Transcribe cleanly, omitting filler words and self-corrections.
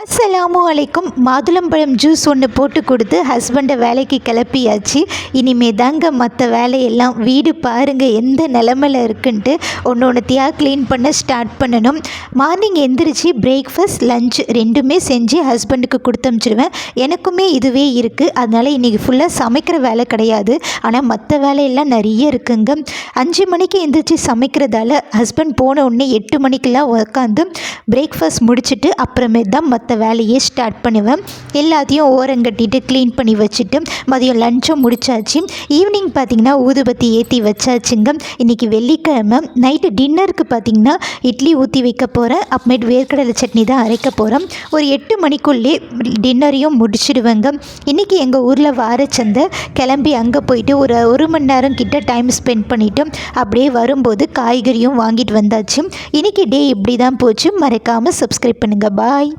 அஸ்ஸலாமு அலைக்கும். மாதுளம்பழம் ஜூஸ் ஒன்று போட்டு கொடுத்து ஹஸ்பண்டை வேலைக்கு கிளப்பியாச்சு. இனிமே தாங்க மற்ற வேலையெல்லாம். வீடு பாருங்கள் எந்த நிலமையில் இருக்குன்ட்டு ஒன்றுத்தையாக க்ளீன் பண்ண ஸ்டார்ட் பண்ணணும். மார்னிங் எந்திரிச்சு பிரேக்ஃபாஸ்ட் லஞ்ச் ரெண்டுமே செஞ்சு ஹஸ்பண்டுக்கு கொடுத்து அனுப்பிச்சிடுவேன். எனக்குமே இதுவே இருக்குது. அதனால் இன்றைக்கி ஃபுல்லாக சமைக்கிற வேலை கிடையாது. ஆனால் மற்ற வேலையெல்லாம் நிறைய இருக்குங்க. 5 மணிக்கு எந்திரிச்சு சமைக்கிறதால ஹஸ்பண்ட் போன உடனே 8 மணிக்கெலாம் உட்காந்து பிரேக்ஃபாஸ்ட் முடிச்சுட்டு அப்புறமே தான் மற்ற வேலையே ஸ்டார்ட் பண்ணுவேன். எல்லாத்தையும் ஓரங்கட்டிட்டு க்ளீன் பண்ணி வச்சுட்டு மதியம் லஞ்சும் முடிச்சாச்சு. ஈவினிங் பார்த்திங்கன்னா ஊதுபத்தி ஏற்றி வச்சாச்சுங்க. இன்றைக்கி வெள்ளிக்கிழமை. நைட்டு டின்னருக்கு பார்த்திங்கன்னா இட்லி ஊற்றி வைக்க போகிறேன். அப்புறமேட்டு வேர்க்கடலை சட்னி தான் அரைக்க போகிறேன். ஒரு 8 மணிக்குள்ளே டின்னரையும் முடிச்சிடுவேங்க. இன்றைக்கி எங்கள் ஊரில் வாரச்சந்தை. கிளம்பி அங்கே போயிட்டு ஒரு மணி நேரம் கிட்ட டைம் ஸ்பெண்ட் பண்ணிவிட்டு அப்படியே வரும்போது காய்கறியும் வாங்கிட்டு வந்தாச்சு. இன்றைக்கி டே இப்படி தான் போச்சு. மறக்காமல் சப்ஸ்கிரைப் பண்ணுங்கள். பாய்.